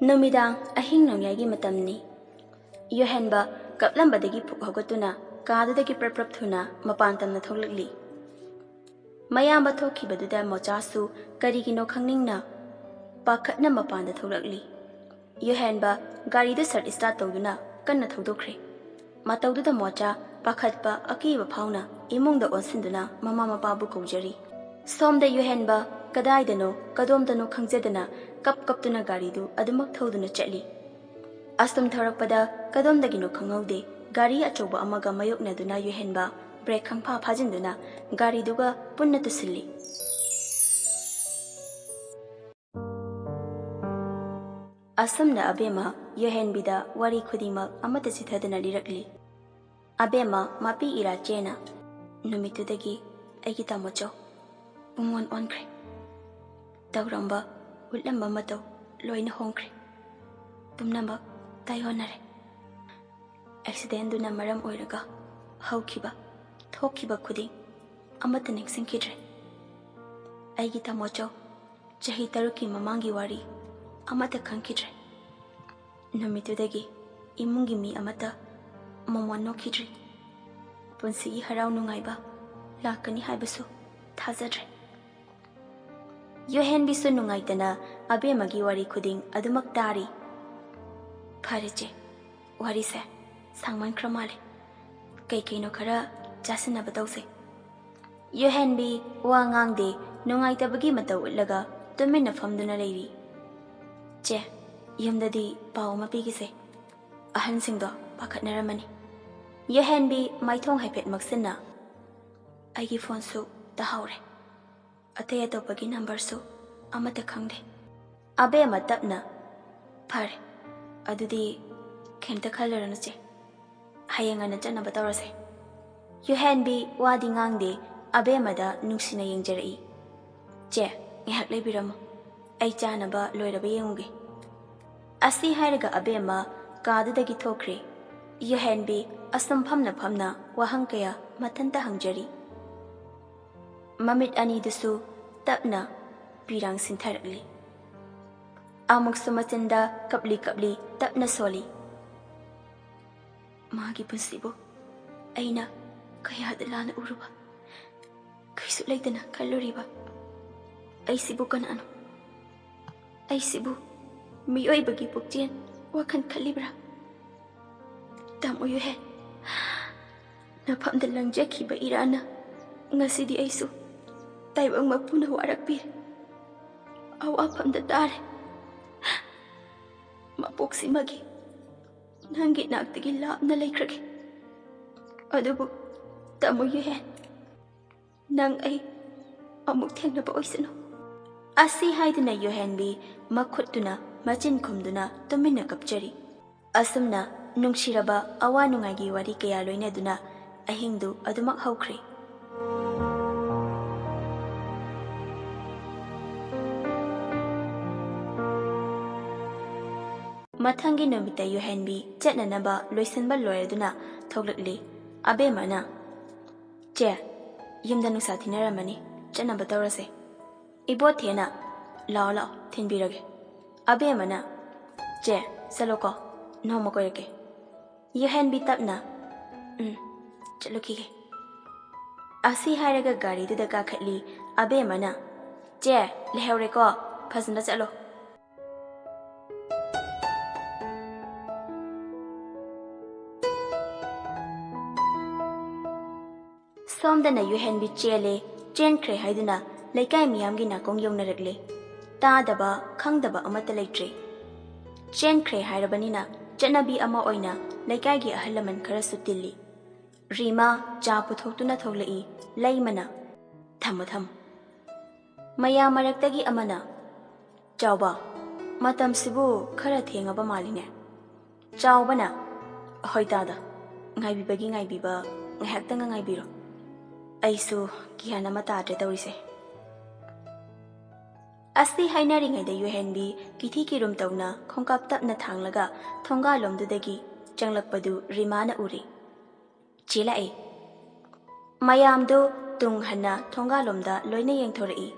Numidang ahing nongyaygi matamni. Yohenba kaplambadagi pukhogatuna kadudagi prap thuna mapantamna tholakli. Mayamba thokibaduda mochasu karigino khangningna pakhatna mapanda tholakli. Yohenba garidu sart start tawduna kanna thodokre. Matawduda mocha pakhatpa akiba phauna imungda onsinduna mama mapabu kaujari. Somda Yohenba kadaidano kadomdano khangjedana kaptuna garidu adumak thoduna chatli. Astum thorakpada kadomdagino khangaude gari achoba amaga mayoknaduna Yohenba brake khangpha phajinduna gariduga punna tusilli. Asamna abema Yohenbida wari khudima amata sithadana lirakli. Abema mapi ira chena numitudagi aigi tamocho pungwon onkre. Tauramba utlamba matau loina hongkre. Tumnamba tayonare. Accident duna maram oiraga haukiba thokiba khuding amata ningsingkidre. Aigi tamocho chahi taruki mamangi wari amata khangkidre. Numitudagi imungi mi amata momon nokidre. Punsigi harau nungaiba lakani haibasu thazadre. Yohenbisu nungaitana abemagi wari khuding adumak tari. Phariche wari se sangman kramale kaino khara jasina batause. Yohenbi wa ngangde nungaitabagi matau utlaga tumina famduna leiri. Che yumdadi paw mapigise ahan singdo pakhatnaramani. Yohenbi maithong haipet maksina aigi phone su tahaure. Atay atopagi number su amata khangde. Abe matapna phare adudi kenta khalarana che hayangana chana batawrase. Yohenbi wadi ngangde abe mada nungsina yengjarai. Che ngihak leibiramo ai chanaba loiraba yenguge. Asi hairaga abe ma kadudagi thokre. Yohenbi asam phamna wahang kaya matanta hangjari. Mamit ani dusu tapna pirang sintharakli. Amuk sumatinda kapli tapna soli. Magi punsibo aina kaya dalana uruba. Kaisu laitana kaloriba. Ay sibu kanano. Ay sibu miyoy bagi puktian wakan kalibra. Tamo Yohen. Napamdalang Jackie ba irana ngasidi ay su. Tayo ang magpuna warakpir. Awa pamdatare. Mapuksi magi. Nanggit na agtigilap na laikraki. Adubo, tamo Yohen. Nang ay amuk tiyang na paoysano. Asi haiduna Yohenbi makhutuna machin kumduna tumina kapchari. Asumna nungshiraba awa nungagi wari kaya loina duna ahingdu adumak haukri. Mathangi numita Yohenbi chatnanaba loisanba loiraduna thoglakli. Abe mana che yumda nungsa thinaramani chatnaba tawrase. Ibo thena lao thinbirage. Abe mana che saloko noma koirake. Yohenbi tapna chalukige. Asi hairaga gari duda kakhatli. Abe mana che lehaureko phasna chalo. Somdana Yohenbi chele chenkre haiduna laikai miyamgi nakong yongnarakle. Tadaba khangdaba amata leitre. Chenkre hairabanina chanabi ama oina laikai ahalaman khara sutilli. Rima cha puthoktuna thoglai laimana tham. Maya maraktagi amana chawba matam sibu khara thengaba maline. Chawbana hoitada ngaibiba ngahaktanga ngaibiro. Aisu kihana mata tawrise. Asi hainaringayda Yohenbi kithi kirum tawna khongkap tapna thanglaga thonga lomdudagi changlakpadu Rimana uri. Chilai mayamdo tung hana thonga lomda loina yengthorai.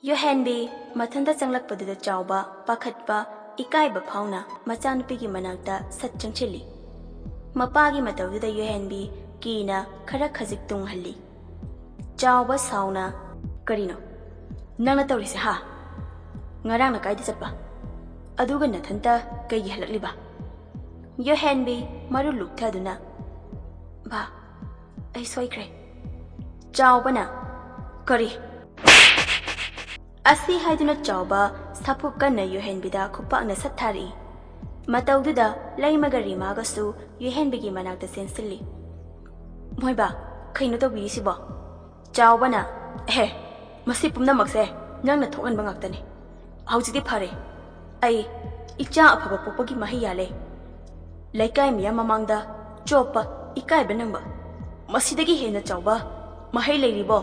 ꯌꯣꯍꯦꯟꯕꯤ ꯃꯊꯟꯇ ꯆꯪꯂꯛꯄꯗꯨꯗ ꯆꯥꯎꯕ ꯄꯥꯈꯠꯄ ꯏꯀꯥꯏꯕ ꯐꯥꯎꯅ ꯃꯆꯥꯅꯨꯄꯤꯒꯤ ꯃꯅꯥꯛꯇ ꯁꯠ ꯆꯪꯁꯤꯜꯂꯤ꯫ ꯃꯄꯥꯒꯤ ꯃꯇꯧꯗꯨꯗ ꯌꯣꯍꯦꯟꯕꯤ ꯀꯤꯅ ꯈꯔ ꯈꯖꯤꯛ ꯇꯨꯡꯍꯜꯂꯤ꯫ ꯆꯥꯎꯕ ꯁꯥꯎꯅ, "ꯀꯔꯤꯅꯣ ꯅꯪꯅ ꯇꯧꯔꯤꯁꯦ ꯍꯥ? ꯉꯔꯥꯡꯅ ꯀꯥꯏꯗ ꯆꯠꯄ? ꯑꯗꯨꯒ ꯅꯊꯟꯇ ꯀꯩꯒꯤ ꯍꯜꯂꯛꯂꯤꯕ?" ꯌꯣꯍꯦꯟꯕꯤ ꯃꯔꯨ ꯂꯨꯛꯊꯗꯨꯅ, "ꯕꯥ, ꯑꯩ ꯁꯣꯏꯈ꯭ꯔꯦ." ꯆꯥꯎꯕꯅ, "ꯀꯔꯤ?" ꯑꯁꯤ ꯍꯥꯏꯗꯨꯅ ꯆꯥꯎꯕ ꯁꯥꯐꯨ ꯀꯟꯅ ꯌꯣꯍꯦꯟꯕꯤꯗ ꯈꯨꯄꯥꯛꯅ ꯁꯠꯊꯔꯛꯏ꯫ ꯃꯇꯧꯗꯨꯗ ꯂꯩꯃꯒ ꯔꯤꯃꯥꯒꯁꯨ ꯌꯣꯍꯦꯟꯕꯤꯒꯤ ꯃꯅꯥꯛꯇ ꯆꯦꯟꯁꯤꯜꯂꯤ꯫ "ꯃꯣꯏꯕꯥ, ꯀꯩꯅꯣ ꯇꯧꯕꯤꯔꯤꯁꯤꯕꯣ?" ꯆꯥꯎꯕꯅ, "ꯑꯦꯍꯦ, ꯃꯁꯤ ꯄꯨꯝꯅꯃꯛꯁꯦ ꯅꯪꯅ ꯊꯣꯛꯍꯟꯕ ꯉꯥꯛꯇꯅꯤ꯫ ꯍꯧꯖꯤꯛꯇꯤ ꯐꯔꯦ, ꯑꯩ ꯏꯆꯥ ꯑꯐꯕ ꯄꯣꯛꯄꯒꯤ ꯃꯍꯩ ꯌꯥꯜꯂꯦ꯫ ꯂꯩꯀꯥꯏ ꯃꯤꯌꯥꯝ ꯃꯃꯥꯡꯗ ꯆꯣꯞꯄ ꯏꯀꯥꯏꯕ ꯅꯪꯕ ꯃꯁꯤꯗꯒꯤ ꯍꯦꯟꯅ ꯆꯥꯎꯕ ꯃꯍꯩ ꯂꯩꯔꯤꯕꯣ?"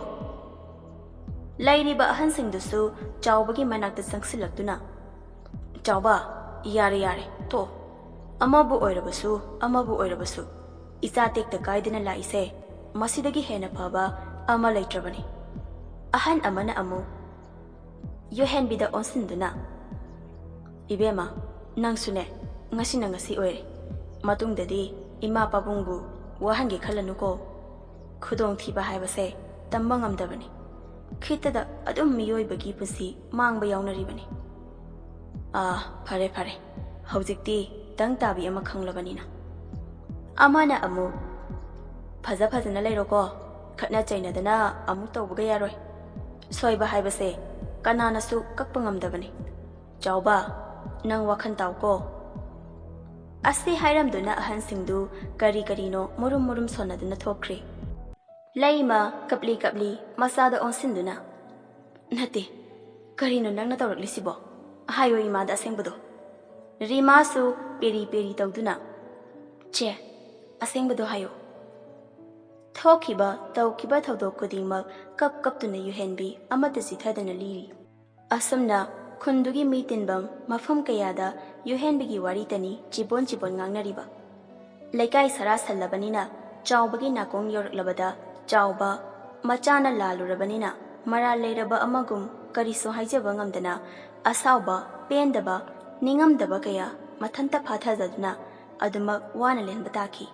ꯂꯩꯔꯤꯕ ꯑꯍꯟꯁꯤꯡꯗꯨꯁꯨ ꯆꯥꯎꯕꯒꯤ ꯃꯅꯥꯛꯇ ꯆꯪꯁꯤꯜꯂꯛꯇꯨꯅ, "ꯆꯥꯎꯕ, ꯌꯥꯔꯦ ꯌꯥꯔꯦ, ꯇꯣꯛꯑꯣ꯫ ꯑꯃꯕꯨ ꯑꯣꯏꯔꯕꯁꯨ ꯑꯃꯕꯨ ꯑꯣꯏꯔꯕꯁꯨ ꯏꯆꯥ ꯇꯦꯛꯇ ꯀꯥꯏꯗꯅ ꯂꯥꯛꯏꯁꯦ ꯃꯁꯤꯗꯒꯤ ꯍꯦꯟꯅ ꯐꯕ ꯑꯃ ꯂꯩꯇ꯭ꯔꯕꯅꯤ." ꯑꯍꯟ ꯑꯃꯅ ꯑꯃꯨꯛ ꯌꯣꯍꯦꯟꯕꯤꯗ ꯑꯣꯟꯁꯤꯟꯗꯨꯅ, "ꯏꯕꯦꯝꯃ, ꯅꯪꯁꯨꯅꯦ, ꯉꯁꯤꯅ ꯉꯁꯤ ꯑꯣꯏꯔꯦ. ꯃꯇꯨꯡꯗꯗꯤ ꯏꯃꯥ ꯄꯥꯕꯨꯡꯕꯨ ꯋꯥꯍꯟꯒꯦ ꯈꯜꯂꯅꯨꯀꯣ. ꯈꯨꯗꯣꯡꯊꯤꯕ ꯍꯥꯏꯕꯁꯦ ꯇꯝꯕ ꯉꯝꯗꯕꯅꯤ. ꯈꯤꯇꯗ ꯑꯗꯨꯝ ꯃꯤꯑꯣꯏꯕꯒꯤ ꯄꯨꯟꯁꯤ ꯃꯥꯡꯕ ꯌꯥꯎꯅꯔꯤꯕꯅꯤ." ꯐꯔꯦ ꯐꯔꯦ, ꯍꯧꯖꯤꯛꯇꯤ ꯇꯪ ꯇꯥꯕꯤ ꯑꯃ ꯈꯪꯂꯕꯅꯤꯅ." ꯑꯃꯅ ꯑꯃꯨꯛ, "ꯐꯖꯅ ꯂꯩꯔꯣꯀꯣ. ꯈꯠꯅ ꯆꯩꯅꯗꯅ ꯑꯃꯨꯛ ꯇꯧꯕꯒ ꯌꯥꯔꯣꯏ. ꯁꯣꯏꯕ ꯍꯥꯏꯕꯁꯦ ꯀꯅꯥꯅꯁꯨ ꯀꯛꯄ ꯉꯝꯗꯕꯅꯤ. ꯆꯥꯎꯕ, ꯅꯪ ꯋꯥꯈꯜ ꯇꯥꯎꯀꯣ." ꯑꯁꯤ ꯍꯥꯏꯔꯝꯗꯨꯅ ꯑꯍꯟꯁꯤꯡꯗꯨ ꯀꯔꯤ ꯀꯔꯤꯅꯣ ꯃꯨꯔꯨꯝ ꯃꯨꯔꯨꯝ ꯁꯣꯟꯅꯗꯨꯅ ꯊꯣꯛꯈ꯭ꯔꯤ꯫ ꯂꯩꯃ ꯀꯞꯂꯤ ꯀꯞꯂꯤ ꯃꯆꯥꯗ ꯑꯣꯟꯁꯤꯟꯗꯨꯅ, "ꯅꯠꯇꯦ, ꯀꯔꯤꯅꯣ ꯅꯪꯅ ꯇꯧꯔꯛꯂꯤꯁꯤꯕꯣ? ꯍꯥꯏꯌꯣ ꯏꯃꯥꯗ ꯑꯁꯦꯡꯕꯗꯣ." ꯔꯤꯃꯥꯁꯨ ꯄꯦꯔꯤ ꯄꯦꯔꯤ ꯇꯧꯗꯨꯅ, "ꯆꯦ, ꯑꯁꯦꯡꯕꯗꯣ ꯍꯥꯏꯌꯣ." ꯊꯣꯛꯈꯤꯕ ꯇꯧꯈꯤꯕ ꯊꯧꯗꯣꯛ ꯈꯨꯗꯤꯡꯃꯛ ꯀꯞꯇꯨꯅ ꯌꯣꯍꯦꯟꯕꯤ ꯑꯃꯠꯇ ꯆꯤꯊꯗꯅ ꯂꯤꯔꯤ꯫ ꯑꯁꯨꯝꯅ ꯈꯨꯟꯗꯨꯒꯤ ꯃꯤ ꯇꯤꯟꯐꯝ ꯃꯐꯝ ꯀꯌꯥꯗ ꯌꯣꯍꯦꯟꯕꯤꯒꯤ ꯋꯥꯔꯤꯇꯅꯤ ꯆꯤꯕꯣꯟ ꯉꯥꯡꯅꯔꯤꯕ꯫ ꯂꯩꯀꯥꯏ ꯁꯔꯥ ꯁꯜꯂꯕꯅꯤꯅ ꯆꯥꯎꯕꯒꯤ ꯅꯥꯀꯣꯡ ꯌꯧꯔꯛꯂꯕꯗ ꯆꯥꯎꯕ ꯃꯆꯥꯅ ꯂꯥꯜꯂꯨꯔꯕꯅꯤꯅ ꯃꯔꯥꯜ ꯂꯩꯔꯕ ꯑꯃꯒꯨꯝ ꯀꯔꯤꯁꯨ ꯍꯥꯏꯖꯕ ꯉꯝꯗꯅ ꯑꯁꯥꯎꯕ, ꯄꯦꯟꯗꯕ, ꯅꯤꯡꯉꯝꯗꯕ ꯀꯌꯥ ꯃꯊꯟꯇ ꯐꯥꯊꯖꯗꯨꯅ ꯑꯗꯨꯃꯛ ꯋꯥꯅ ꯂꯦꯟꯕ ꯇꯥꯈꯤ꯫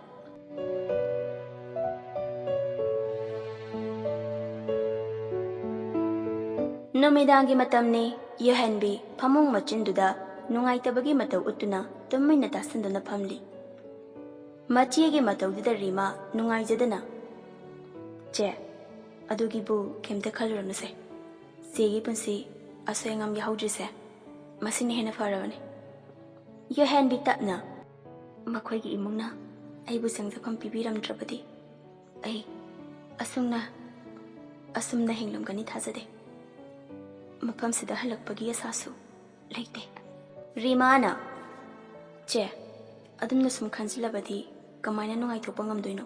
ꯅꯨꯃꯤꯗꯥꯡꯒꯤ ꯃꯇꯝꯅꯤ꯫ ꯌꯣꯍꯦꯟꯕꯤ ꯐꯃꯨꯡ ꯃꯆꯤꯟꯗꯨꯗ ꯅꯨꯡꯉꯥꯏꯇꯕꯒꯤ ꯃꯇꯧ ꯎꯠꯇꯨꯅ ꯇꯨꯃꯤꯟꯅ ꯇꯥꯁꯤꯟꯗꯨꯅ ꯐꯝꯂꯤ꯫ ꯃꯆꯦꯒꯤ ꯃꯇꯧꯗꯨꯗ ꯔꯤꯃꯥ ꯅꯨꯡꯉꯥꯏꯖꯗꯅ, "ꯆꯦ, ꯑꯗꯨꯒꯤꯕꯨ ꯀꯩꯝꯇ ꯈꯜꯂꯨꯔꯅꯨꯁꯦ. ꯆꯦꯒꯤ ꯄꯨꯟꯁꯤ ꯑꯁꯣꯏ ꯑꯉꯥꯝ ꯌꯥꯎꯍꯧꯗ꯭ꯔꯤꯁꯦ ꯃꯁꯤꯅ ꯍꯦꯟꯅ ꯐꯔꯕꯅꯤ." ꯌꯣꯍꯦꯟꯕꯤ ꯇꯞꯅ, "ꯃꯈꯣꯏꯒꯤ ꯏꯃꯨꯡꯅ ꯑꯩꯕꯨ ꯆꯪꯖꯐꯝ ꯄꯤꯕꯤꯔꯝꯗ꯭ꯔꯕꯗꯤ ꯑꯩ ꯑꯁꯨꯝꯅ ꯍꯤꯡꯂꯝꯒꯅꯤ ꯊꯥꯖꯗꯦ. ꯃꯐꯝꯁꯤꯗ ꯍꯜꯂꯛꯄꯒꯤ ꯑꯁꯥꯁꯨ ꯂꯩꯇꯦ." ꯔꯤꯃꯥꯅ, "ꯆꯦ, ꯑꯗꯨꯝꯅ ꯁꯨꯝ ꯈꯟꯖꯤꯜꯂꯕꯗꯤ ꯀꯃꯥꯏꯅ ꯅꯨꯡꯉꯥꯏꯊꯣꯛꯄ ꯉꯝꯗꯣꯏꯅꯣ?"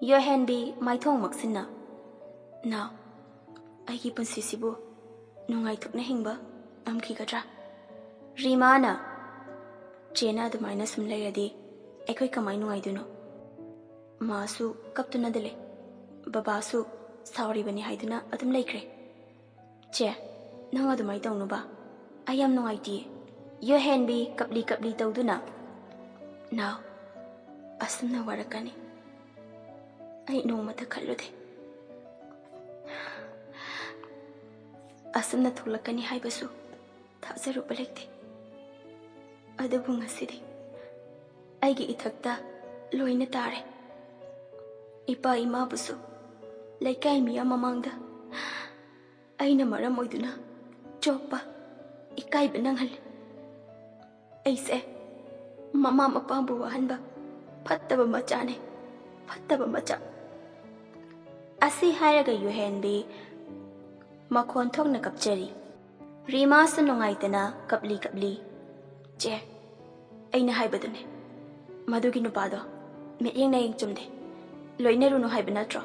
ꯌꯣꯍꯦꯟꯕꯤ ꯃꯥꯏꯊꯣꯡ ꯃꯛꯁꯤꯟꯅ, "ꯅꯥꯎ, ꯑꯩꯒꯤ ꯄꯨꯟꯁꯤꯁꯤꯕꯨ ꯅꯨꯡꯉꯥꯏꯊꯣꯛꯅ ꯍꯤꯡꯕ ꯉꯝꯈꯤꯒꯗ꯭ꯔꯥ?" ꯔꯤꯃꯥꯅ, "ꯆꯦꯅ ꯑꯗꯨꯃꯥꯏꯅ ꯁꯨꯝ ꯂꯩꯔꯗꯤ ꯑꯩꯈꯣꯏ ꯀꯃꯥꯏꯅ ꯅꯨꯡꯉꯥꯏꯗꯣꯏꯅꯣ? ꯃꯥꯁꯨ ꯀꯞꯇꯨꯅꯗ ꯂꯩ, ꯕꯕꯥꯁꯨ ꯁꯥꯎꯔꯤꯕꯅꯤ ꯍꯥꯏꯗꯨꯅ ꯑꯗꯨꯝ ꯂꯩꯈ꯭ꯔꯦ. ꯆꯦ, ꯅꯪ ꯑꯗꯨꯃꯥꯏꯅ ꯇꯧꯅꯨꯕ. ꯑꯩ ꯌꯥꯝ ꯅꯨꯡꯉꯥꯏꯇꯤꯌꯦ." ꯌꯣꯍꯦꯟꯕꯤ ꯀꯞꯂꯤ ꯀꯞꯂꯤ ꯇꯧꯗꯨꯅ, "ꯅꯥꯎ, ꯑꯁꯨꯝꯅ ꯋꯥꯔꯛꯀꯅꯤ ꯑꯩ ꯅꯣꯡꯃꯇ ꯈꯜꯂꯨꯗꯦ. ꯑꯁꯨꯝꯅ ꯊꯣꯛꯂꯛꯀꯅꯤ ꯍꯥꯏꯕꯁꯨ ꯊꯥꯖꯔꯨꯕ ꯂꯩꯇꯦ. ꯑꯗꯨꯕꯨ ꯉꯁꯤꯗꯤ ꯑꯩꯒꯤ ꯏꯊꯛꯇ ꯂꯣꯏꯅ ꯇꯥꯔꯦ. ꯏꯄꯥ ꯏꯃꯥꯕꯨꯁꯨ ꯂꯩꯀꯥꯏ ꯃꯤꯌꯥꯝ ꯃꯃꯥꯡꯗ ꯑꯩꯅ ꯃꯔꯝ ꯑꯣꯏꯗꯨꯅ ꯆꯣꯞꯄ ꯏꯀꯥꯏꯕ ꯅꯪꯍꯜꯂꯤ. ꯑꯩꯁꯦ ꯃꯃꯥ ꯃꯄꯥꯕꯨ ꯋꯥꯍꯟꯕ ꯐꯠꯇꯕ ꯃꯆꯥꯅꯦ, ꯐꯠꯇꯕ ꯃꯆꯥ." ꯑꯁꯤ ꯍꯥꯏꯔꯒ ꯌꯣꯍꯦꯟꯕꯤ ꯃꯈꯣꯟ ꯊꯣꯛꯅ ꯀꯞꯆꯔꯤ꯫ ꯔꯤꯃꯥꯁꯨ ꯅꯨꯡꯉꯥꯏꯇꯅ ꯀꯞꯂꯤ ꯀꯞꯂꯤ, "ꯆꯦ, ꯑꯩꯅ ꯍꯥꯏꯕꯗꯨꯅꯦ, ꯃꯗꯨꯒꯤ ꯅꯨꯄꯥꯗꯣ ꯃꯤꯠꯌꯦꯡ ꯅꯥꯌꯦꯡ ꯆꯨꯝꯗꯦ. ꯂꯣꯏꯅꯔꯨꯅꯨ ꯍꯥꯏꯕ ꯅꯠꯇ꯭ꯔꯣ?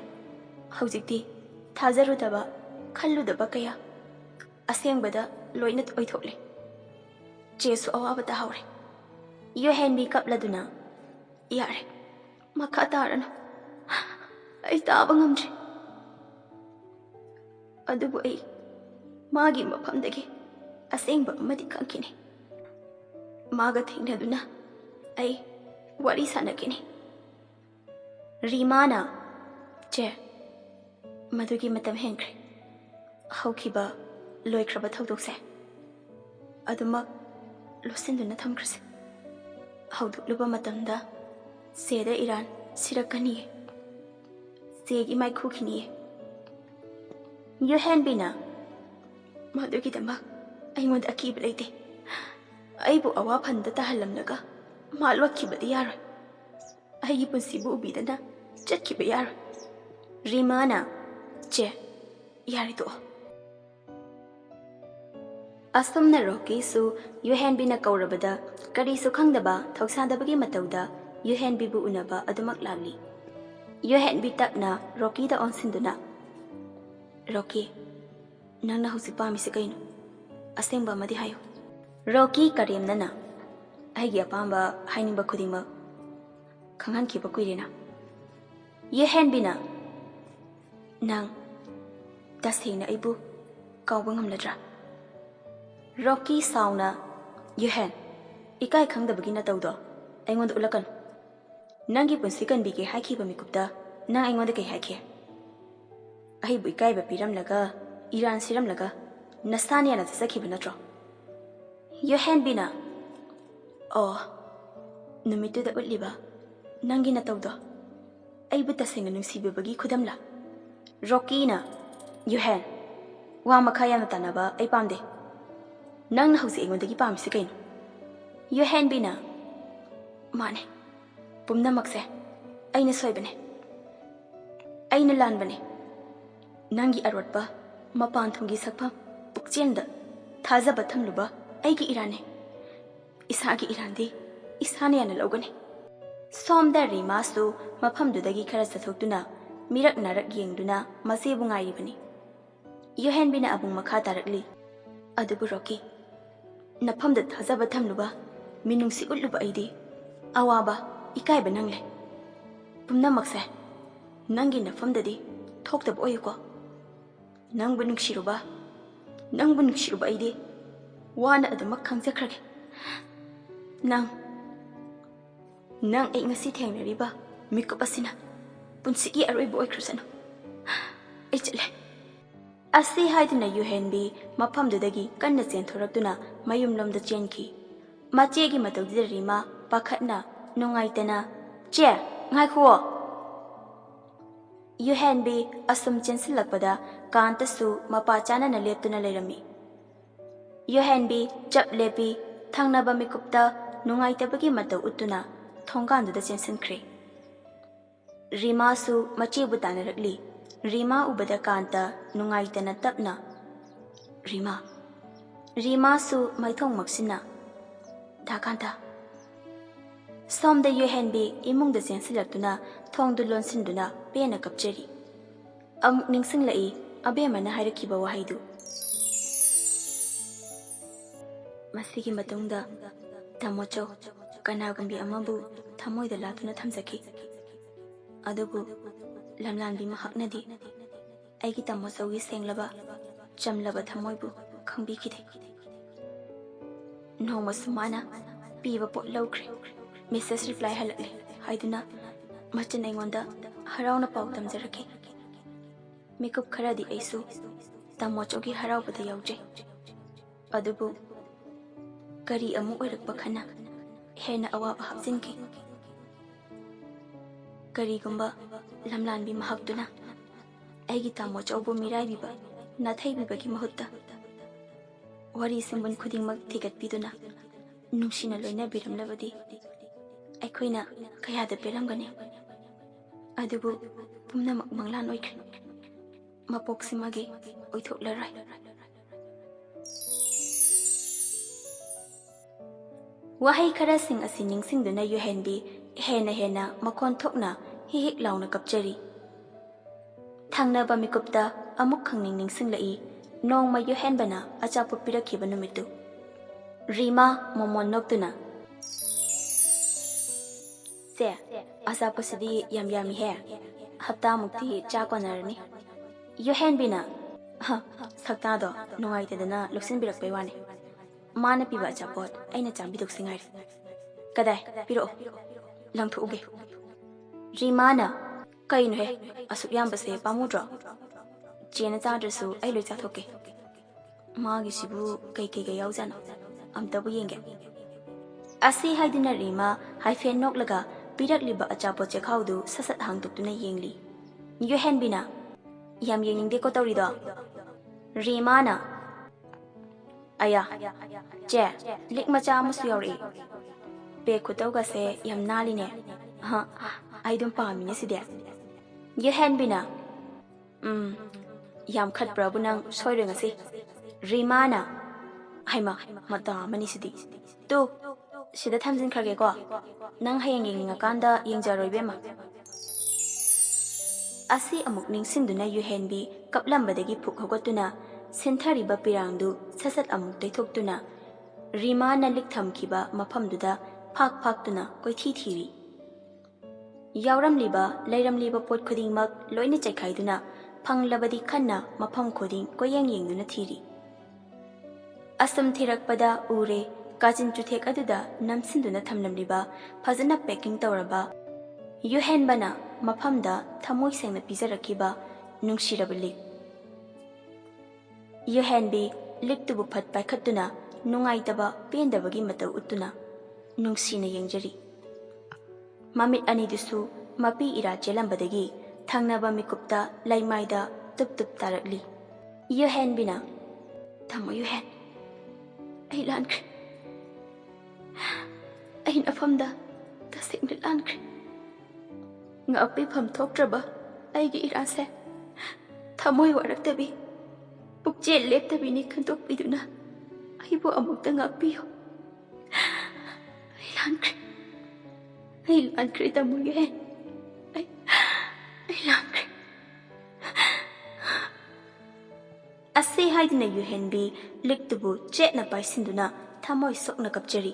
ꯍꯧꯖꯤꯛꯇꯤ ꯊꯥꯖꯔꯨꯗꯕ, ꯈꯜꯂꯨꯗꯕ ꯀꯌꯥ ꯑꯁꯦꯡꯕꯗ ꯂꯣꯏꯅ ꯑꯣꯏꯊꯣꯛꯂꯦ. ꯆꯦꯁꯨ ꯑꯋꯥꯕ ꯇꯥꯍꯧꯔꯦ." ꯌꯣꯍꯦꯟꯕꯤ ꯀꯞꯂꯗꯨꯅ, "ꯌꯥꯔꯦ, ꯃꯈꯥ ꯇꯥꯔꯅꯨ. ꯑꯩ ꯇꯥꯕ ꯉꯝꯗ꯭ꯔꯦ. ꯑꯗꯨꯕꯨ ꯑꯩ मागी मफमदगी असेंब अमदि खंखिनी मागा थेंगनदुना आई वारी सानकिनी रीमाना चे मधुगी मतम हेंख्रे हौखिबा लोइख्रबा थौदोकसे अदुमक लोसिंदुना थमख्रसे हौदुलुबा मतमदा सेदा इरान सिरकनी सेगी माइखुखिनी युहेनबिना मधुगिदमक अइंगोंद अकीब लेते अइबु अवाफंद तहलमलगा मालवखिबदि यारोय अइगी पुंसिबु उबिदना चटखिबा यारोय रीमाना चे यारी तो असमना रोकीसु युहेनबिना कौरबदा करीसु खंगदबा थौसादबगी मतौदा युहेनबिबु उनबा अदुमक लागली युहेनबि तकना रोकीदा ओनसिंदुना रोकी नंगना हुसि पामिसे कइनो असेंबा मदि हायो रोकी करेमनना आइगी अपांबा हाइनिंबा खुदिंबा खंगहनखिबा कुइरेना युहेनबिना नंग तसेंगना अइबु काउबा ngamladra रोकी साउना युहेन इकाय खंगदबगी नतौदो अइंगोंद उलकन नंगी पुंसि कनबिगे हाइखिबा मिकुपदा नंग अइंगोंद कै हाइखे अहिबु इकायबा पिरमलगा इरान सिरमलगा नस्तानियाना चसखिबा नत्रो युहेनबिना ओ नुमितुदा उलिबा नंगी नतौदो अइबु तसेंगना नुंसिबबगी खुदमला रोकीना युहेन वा मखा याना तानबा अइ पामदे नंगना हौसि अइंगोंदगी पामिसे कइनो युहेनबिना माने पुमनमकसे अइना सोइबने अइना लानबने नंगी अरोटबा मपान थुंगी सकफम पुक्चेंदा थाजबा थमलुबा अइगी इराने इसागी इरानदी इसाने याना लौगने सोमदा रीमासु मफमदुदगी खरा चथोक्तुना मिरक नारक येंगदुना मसेबु ngairibani युहेनबिना अबुंग मखा तारकली अदुबु रोकी नफमद थाजबा थमलुबा मिनुंगसि उल्लुबा अइदी अवाबा इकायबा नंगले पुमनमकसे नंगी नफमददी थोक्तब ओयुको नंगबु नुंगसिरुबा अइदी वाना अदमक खंगजख्रगे नंग अइ ngasi थेंगनरिबा मिकुप असिना पुंसिगी अरोइबो ओइख्रसनो अइ चले असी हाइदुना युहेनबि मफमदुदगी कन्ना चेंथोरक्तुना मयुमलोमदा चेनखि मचेगी मतौदि रीमा पाखतना नुंगाइतना चे ngaikhuo युहेनबि assume चेंसिलकपदा कांतसु Mopa Chanana लेप्तुना Laramie युहेनबि चप लेपि थंगनबा मिकुपता नुंगाइतबगी मतौ उत्तुना थोंगांदुदा चेंसिनख्रे रीमासु मचेबु तानरकली रीमा उबदा कांता नुंगाइतना तपना रीमासु मैथोंग मक्सिना धाकांता सोमदा युहेनबि इमुंगदा चेंसिलक्तुना थोंदु लोनसिंदुना पेना कपचरी अमुक निंगसिंगलई अबेमना हाइरखिबा वाहैदु मसिगी मतुंगदा तमोचौ कनागुंबि अमबु थमोइदा लातुना थमजखि अदुबु लमलानबि महकनदी अइगी तमोचौगी सेंगलबा चमलबा थमोइबु खंबिखिदे नोंगमसु माना पीबा पोट लौख्रे मेसेज रिप्लाई हलकले हाइदुना मचन अइंगोंदा हराउना पाउ तमजरखे मेकअप खरादी अइसु तमोचौगी हराउबदा याउजे अदुबु करी अमु ओइरकपा खना हेना अवाबा हापजिनखि करीगुंबा लमलानबि महकतुना अइगी तमोचौबु मिराइबिबा नाथैबिबगी महुत्ता वारी सिंबुन खुदिंगमक थिगतपिदुना नुंसिना लोइना बिरमलबदी अइखोइना कयादा पेरमगने अदुबु पुमनमक मंगलान ओइख्रे मपोक्सिमागी ओइथोक्लराय वाहै खरा सिंग असि निंगसिंगदुना युहेनबि हेना मखोन थोकना हिहिक लाउना कपचरी थंगनबा मिकुपता अमुक खंगनिंग निंगसिंगलई नोंगमा युहेनबना अचापो पिरखिबा नुमितु रीमा मोमोन नोक्तुना से अचापोसिदी यामी है हप्ता मुक्ति चा कोनरनी युहेनबिना ꯁꯛꯇꯥꯗꯣ ꯅꯨꯡꯉꯥꯏꯇꯗꯅ ꯂꯧꯁꯤꯟꯕꯤꯔꯛꯄꯩ ꯋꯥꯅꯤ ꯃꯥꯅ ꯄꯤꯕ ꯑꯆꯥꯄꯣꯠ ꯑꯩꯅ ꯆꯥꯕꯤꯗꯧꯁꯤ ꯉꯥꯏꯔꯦ ꯀꯗꯥꯏ ꯄꯤꯔꯛꯑꯣ ꯂꯪꯊꯣꯛꯎꯒꯦ ꯔꯤꯃꯥꯅ ꯀꯩꯅꯣꯍꯦ ꯑꯁꯨꯛ ꯌꯥꯝꯕꯁꯦ ꯄꯥꯝꯃꯨꯗ꯭ꯔꯣ ꯆꯦꯅ ꯆꯥꯗ꯭ꯔꯁꯨ ꯑꯩ ꯂꯣꯏ ꯆꯥꯊꯣꯛꯀꯦ ꯃꯥꯒꯤꯁꯤꯕꯨ ꯀꯩꯀꯩꯒ ꯌꯥꯎꯖꯥꯠꯅꯣ ꯑꯝꯇꯕꯨ ꯌꯦꯡꯒꯦ ꯑꯁꯤ ꯍꯥꯏꯗꯨꯅ ꯔꯤꯃꯥ ꯍꯥꯏꯐꯦꯠ ꯅꯣꯛꯂꯒ ꯄꯤꯔꯛꯂꯤꯕ ꯑꯆꯥꯄꯣꯠ ꯆꯦꯈꯥꯎꯗꯨ ꯁꯠ ꯍꯥꯡꯗꯣꯛꯇꯨꯅ ꯌꯦꯡꯂꯤ ꯌꯨꯍꯦꯟꯕꯤꯅ ꯌꯥꯝ ꯌꯦꯡꯅꯤꯡꯗꯦꯀꯣ ꯇꯧꯔꯤꯗꯣ ꯔꯤꯃꯥꯅ ꯑꯌꯥ ꯆꯦ ꯂꯤꯛ ꯃꯆꯥ ꯑꯃꯁꯨ ꯌꯥꯎꯔꯛꯏ ꯄꯦꯛ ꯈꯨꯇꯧꯒꯁꯦ ꯌꯥꯝ ꯅꯥꯜꯂꯤꯅꯦ ꯑꯩ ꯑꯗꯨꯝ ꯄꯥꯝꯃꯤꯅꯦ ꯁꯤꯗꯤ ꯌꯨꯍꯦꯟꯕꯤꯅ ꯌꯥꯝ ꯈꯠꯄ꯭ꯔꯕꯨ ꯅꯪ ꯁꯣꯏꯔꯣꯏ ꯉꯁꯤ ꯔꯤꯃꯥꯅ ꯍꯩꯃ ꯃꯇꯥ ꯑꯃꯅꯤ ꯁꯤꯗꯤ ꯇꯨ ꯁꯤꯗ ꯊꯝꯖꯤꯟꯈ꯭ꯔꯒꯦꯀꯣ ꯅꯪ ꯍꯌꯦꯡ ꯌꯦꯡꯅꯤꯡꯉꯀꯥꯟꯗ ꯌꯦꯡꯖꯔꯣ ꯏꯕꯦꯝꯃ ꯑꯁꯤ ꯑꯃꯨꯛ ꯅꯤꯡꯁꯤꯡꯗꯨꯅ ꯌꯨꯍꯦꯟꯕꯤ ꯀꯞꯂꯝꯕꯗꯒꯤ ꯐꯨꯛ ꯍꯧꯒꯠꯇꯨꯅ ꯁꯤꯟꯊꯔꯤꯕ ꯄꯤꯔꯥꯡꯗꯨ ꯁꯠ ꯑꯃꯨꯛ ꯇꯩꯊꯣꯛꯇꯨꯅ ꯔꯤꯃꯥꯅ ꯂꯤꯛ ꯊꯝꯈꯤꯕ ꯃꯐꯝꯗꯨꯗ ꯐꯥꯛꯇꯨꯅ ꯀꯣꯏꯊꯤ ꯊꯤꯔꯤ ꯌꯥꯎꯔꯝꯂꯤꯕ ꯂꯩꯔꯝꯂꯤꯕ ꯄꯣꯠ ꯈꯨꯗꯤꯡꯃꯛ ꯂꯣꯏꯅ ꯆꯩꯈꯥꯏꯗꯨꯅ ꯐꯪꯂꯕꯗꯤ ꯈꯟꯅ ꯃꯐꯝ ꯈꯨꯗꯤꯡ ꯀꯣꯏꯌꯦꯡ ꯌꯦꯡꯗꯨꯅ ꯊꯤꯔꯤ ꯑꯁꯨꯝ ꯊꯤꯔꯛꯄꯗ ꯎꯔꯦ ꯀꯥꯆꯤꯟ ꯆꯨꯊꯦꯛ ꯑꯗꯨꯗ ꯅꯝꯁꯤꯟꯗꯨꯅ ꯊꯝꯂꯝꯂꯤꯕ ꯐꯖꯅ ꯄꯦꯀꯤꯡ ꯇꯧꯔꯕ ꯌꯨꯍꯦꯟꯕꯅ ꯃꯐꯝꯗ ꯊꯃꯣꯏ ꯁꯦꯡꯅ ꯄꯤꯖꯔꯛꯈꯤꯕ ꯅꯨꯡꯁꯤꯔꯕ ꯂꯤꯛ ꯌꯨꯍꯦꯟꯕꯤ ꯂꯤꯛꯇꯨꯕꯨ ꯐꯠ ꯄꯥꯏꯈꯠꯇꯨꯅ ꯅꯨꯡꯉꯥꯏꯇꯕ ꯄꯦꯟꯗꯕꯒꯤ ꯃꯇꯧ ꯎꯠꯇꯨꯅ ꯅꯨꯡꯁꯤꯅ ꯌꯦꯡꯖꯔꯤ ꯃꯃꯤꯠ ꯑꯅꯤꯗꯨꯁꯨ ꯃꯄꯤ ꯏꯔꯥ ꯆꯦꯜꯂꯝꯕꯗꯒꯤ ꯊꯪꯅꯕ ꯃꯤꯀꯨꯞꯇ ꯂꯩꯃꯥꯏꯗ ꯇꯨꯞ ꯇꯥꯔꯛꯂꯤ ꯌꯨꯍꯦꯟꯕꯤꯅ ꯊꯝꯃꯣ ꯌꯨꯍꯦꯟ ꯑꯩ ꯂꯥꯟꯈ꯭ꯔꯦ ꯑꯩ ꯅꯐꯝꯗ ꯇꯁꯦꯡꯅ ꯂꯥꯟꯈ꯭ꯔꯦ ꯉꯥꯛꯄꯤꯐꯝ ꯊꯣꯛꯇ꯭ꯔꯕ ꯑꯩꯒꯤ ꯏꯔꯥꯁꯦ ꯊꯃꯣꯏ ꯋꯥꯔꯛꯇꯕꯤ ꯄꯨꯛꯆꯦꯜ ꯂꯦꯞꯇꯕꯤꯅꯤ ꯈꯟꯗꯣꯛꯄꯤꯗꯨꯅ ꯑꯩꯕꯨ ꯑꯃꯨꯛꯇ ꯉꯥꯛꯄꯤꯌꯨ ꯑꯩ ꯂꯥꯟꯈ꯭ꯔꯦ ꯇꯥꯃꯣ ꯌꯨꯍꯦꯟ ꯑꯩ ꯂꯥꯟꯈ꯭ꯔꯦ ꯑꯁꯤ ꯍꯥꯏꯗꯨꯅ ꯌꯨꯍꯦꯟꯕꯤ ꯂꯤꯛꯇꯨꯕꯨ ꯆꯦꯠꯅ ꯄꯥꯏꯁꯤꯟꯗꯨꯅ ꯊꯃꯣꯏ ꯁꯣꯛꯅ ꯀꯞꯆꯔꯤ